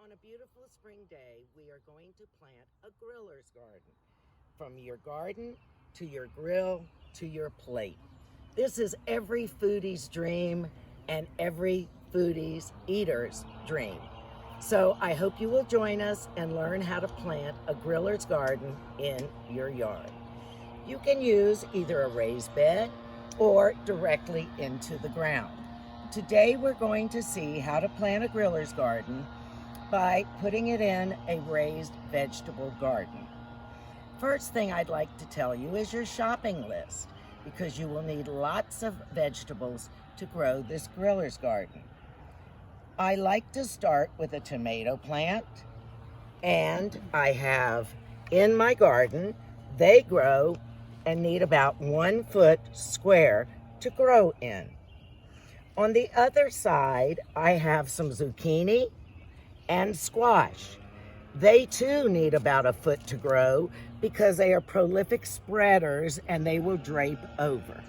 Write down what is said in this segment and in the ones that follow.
On a beautiful spring day, we are going to plant a griller's garden. From your garden to your grill to your plate. This is every foodie's dream and every foodie's eater's dream. So I hope you will join us and learn how to plant a griller's garden in your yard. You can use either a raised bed or directly into the ground. Today we're going to see how to plant a griller's garden by putting it in a raised vegetable garden. First thing I'd like to tell you is your shopping list, because you will need lots of vegetables to grow this griller's garden. I like to start with a tomato plant, and I have in my garden, they grow and need about 1 foot square to grow in. On the other side, I have some zucchini and squash. They too need about 1 foot to grow because they are prolific spreaders and they will drape over.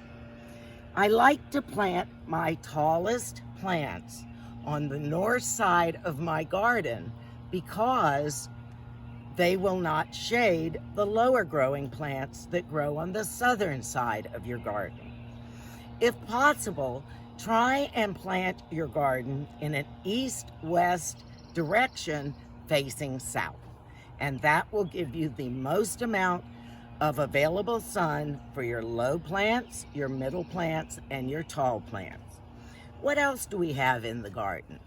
I like to plant my tallest plants on the north side of my garden because they will not shade the lower growing plants that grow on the southern side of your garden. If possible, try and plant your garden in an east-west direction facing south, and that will give you the most amount of available sun for your low plants, your middle plants, and your tall plants. What else do we have in the garden?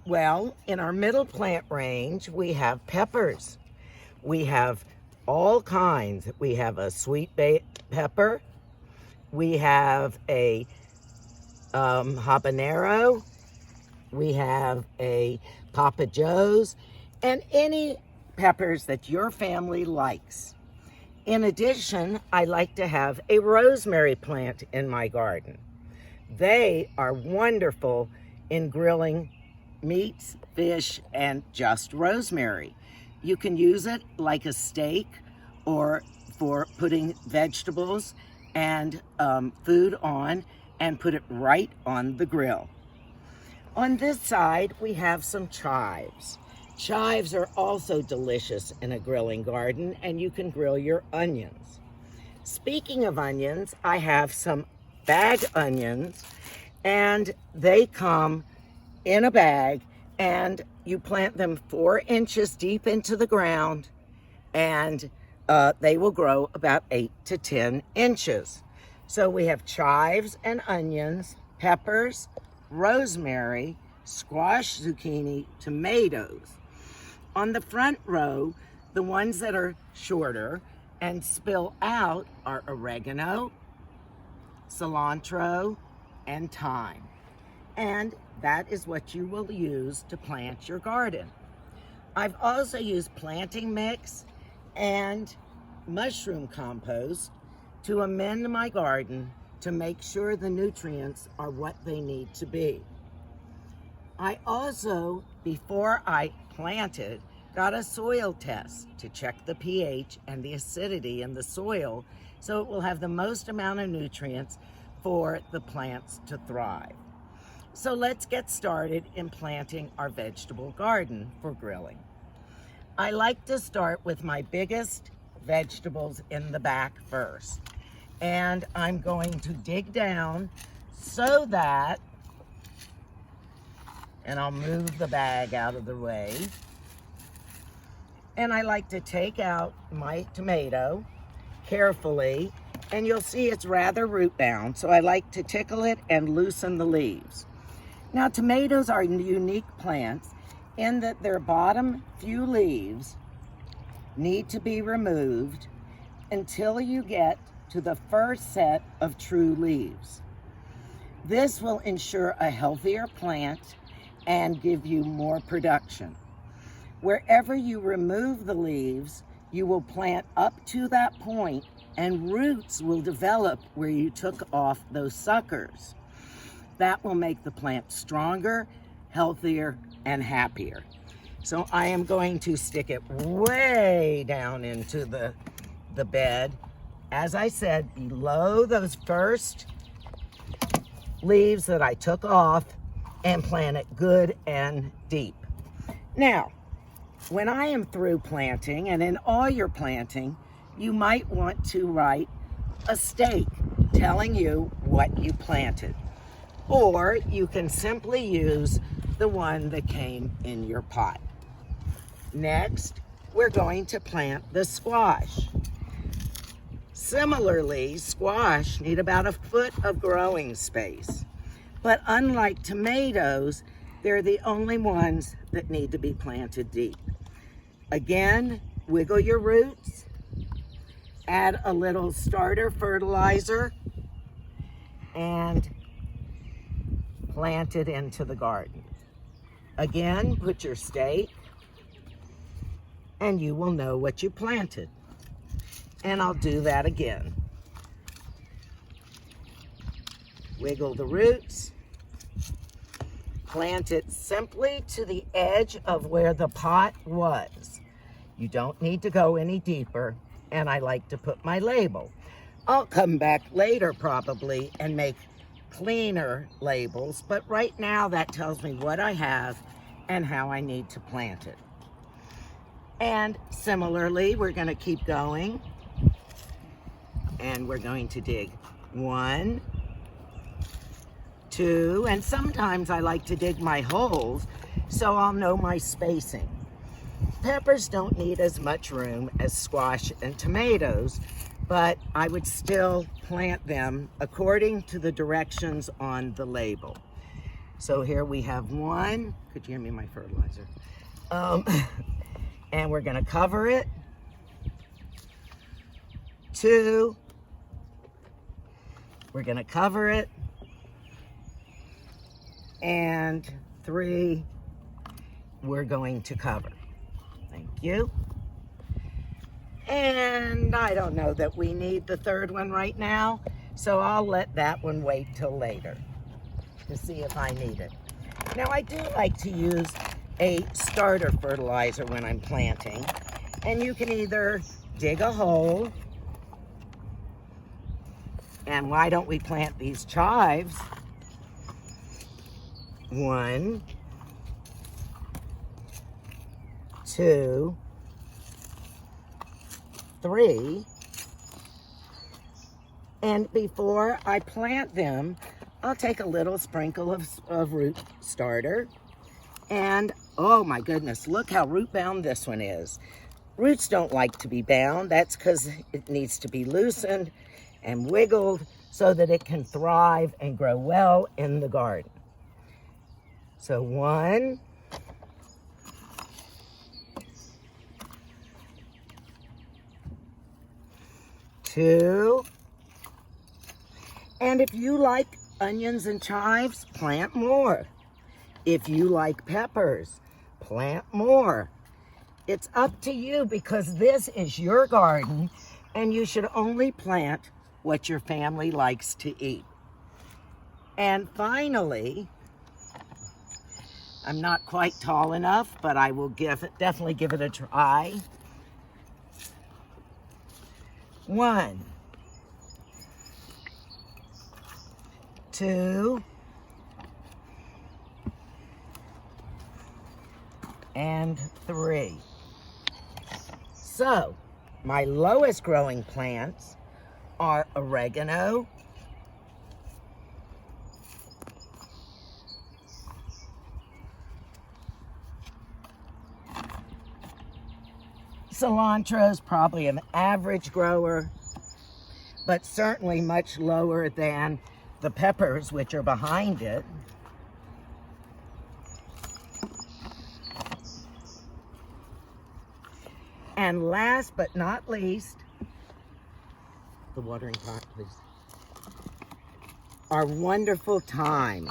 Well, in our middle plant range, we have peppers. We have all kinds. We have a sweet pepper. We have a habanero. We have a Papa Joe's, and any peppers that your family likes. In addition, I like to have a rosemary plant in my garden. They are wonderful in grilling meats, fish, and just rosemary. You can use it like a steak or for putting vegetables and food on and put it right on the grill. On this side, we have some chives. Chives are also delicious in a grilling garden, and you can grill your onions. Speaking of onions, I have some bag onions, and they come in a bag, and you plant them 4 inches deep into the ground, and they will grow about 8 to 10 inches. So we have chives and onions, peppers, rosemary, squash, zucchini, tomatoes. On the front row, the ones that are shorter and spill out are oregano, cilantro, and thyme. And that is what you will use to plant your garden. I've also used planting mix and mushroom compost to amend my garden to make sure the nutrients are what they need to be. I also, before I planted, got a soil test to check the pH and the acidity in the soil so it will have the most amount of nutrients for the plants to thrive. So let's get started in planting our vegetable garden for grilling. I like to start with my biggest vegetables in the back first. And I'm going to dig down so that, and I'll move the bag out of the way. And I like to take out my tomato carefully, and you'll see it's rather root bound, so I like to tickle it and loosen the leaves. Now, tomatoes are unique plants in that their bottom few leaves need to be removed until you get to the first set of true leaves. This will ensure a healthier plant and give you more production. Wherever you remove the leaves, you will plant up to that point and roots will develop where you took off those suckers. That will make the plant stronger, healthier, and happier. So I am going to stick it way down into the bed, as I said, below those first leaves that I took off, and plant it good and deep. Now, when I am through planting, and in all your planting, you might want to write a stake telling you what you planted. Or you can simply use the one that came in your pot. Next, we're going to plant the squash. Similarly, squash need about a foot of growing space. But unlike tomatoes, they're the only ones that need to be planted deep. Again, wiggle your roots, add a little starter fertilizer, and plant it into the garden. Again, put your stake, and you will know what you planted. And I'll do that again. Wiggle the roots, plant it simply to the edge of where the pot was. You don't need to go any deeper, and I like to put my label. I'll come back later probably and make cleaner labels, but right now that tells me what I have and how I need to plant it. And similarly, we're going to keep going, and we're going to dig 1, 2, and sometimes I like to dig my holes so I'll know my spacing. Peppers don't need as much room as squash and tomatoes, but I would still plant them according to the directions on the label. So here we have 1. Could you hear me, my fertilizer? And we're going to cover it. 2. We're going to cover it. And 3. We're going to cover. Thank you. And I don't know that we need the third one right now, so I'll let that one wait till later to see if I need it. Now, I do like to use a starter fertilizer when I'm planting, and you can either dig a hole, and why don't we plant these chives? 1, 2, 3, and before I plant them, I'll take a little sprinkle of root starter, and oh my goodness, look how root bound this one is. Roots don't like to be bound. That's because it needs to be loosened and wiggled so that it can thrive and grow well in the garden. So 1, 2, and if you like onions and chives, plant more. If you like peppers, plant more. It's up to you because this is your garden and you should only plant what your family likes to eat. And finally, I'm not quite tall enough, but I will definitely give it a try. 1, 2, and 3. So, my lowest growing plants are oregano, cilantro is probably an average grower, but certainly much lower than the peppers, which are behind it. And last but not least, the watering pot, please, our wonderful thyme.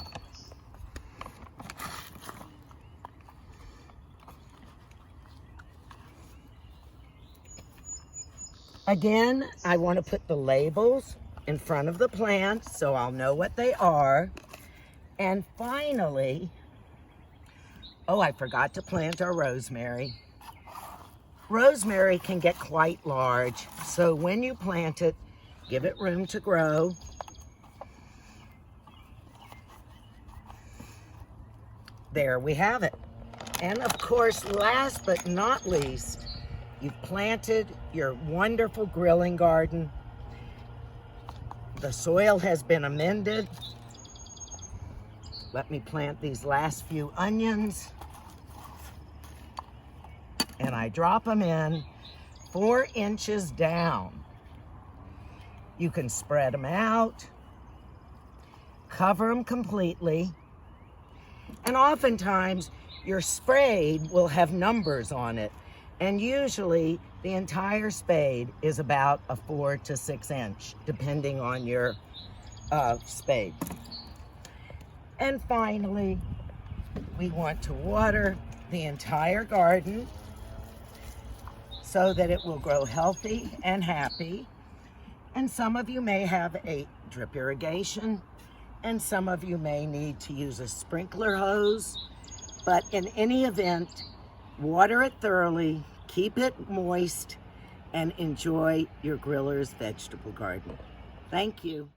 Again, I want to put the labels in front of the plants so I'll know what they are. And finally, oh, I forgot to plant our rosemary. Rosemary can get quite large, so when you plant it, give it room to grow. There we have it. And of course, last but not least, you've planted your wonderful grilling garden. The soil has been amended. Let me plant these last few onions. And I drop them in 4 inches down. You can spread them out, cover them completely, and oftentimes your spade will have numbers on it, and usually the entire spade is about a 4 to 6 inch, depending on your spade. And finally, we want to water the entire garden so that it will grow healthy and happy. And some of you may have a drip irrigation, and some of you may need to use a sprinkler hose. But in any event, water it thoroughly, keep it moist, and enjoy your griller's vegetable garden. Thank you.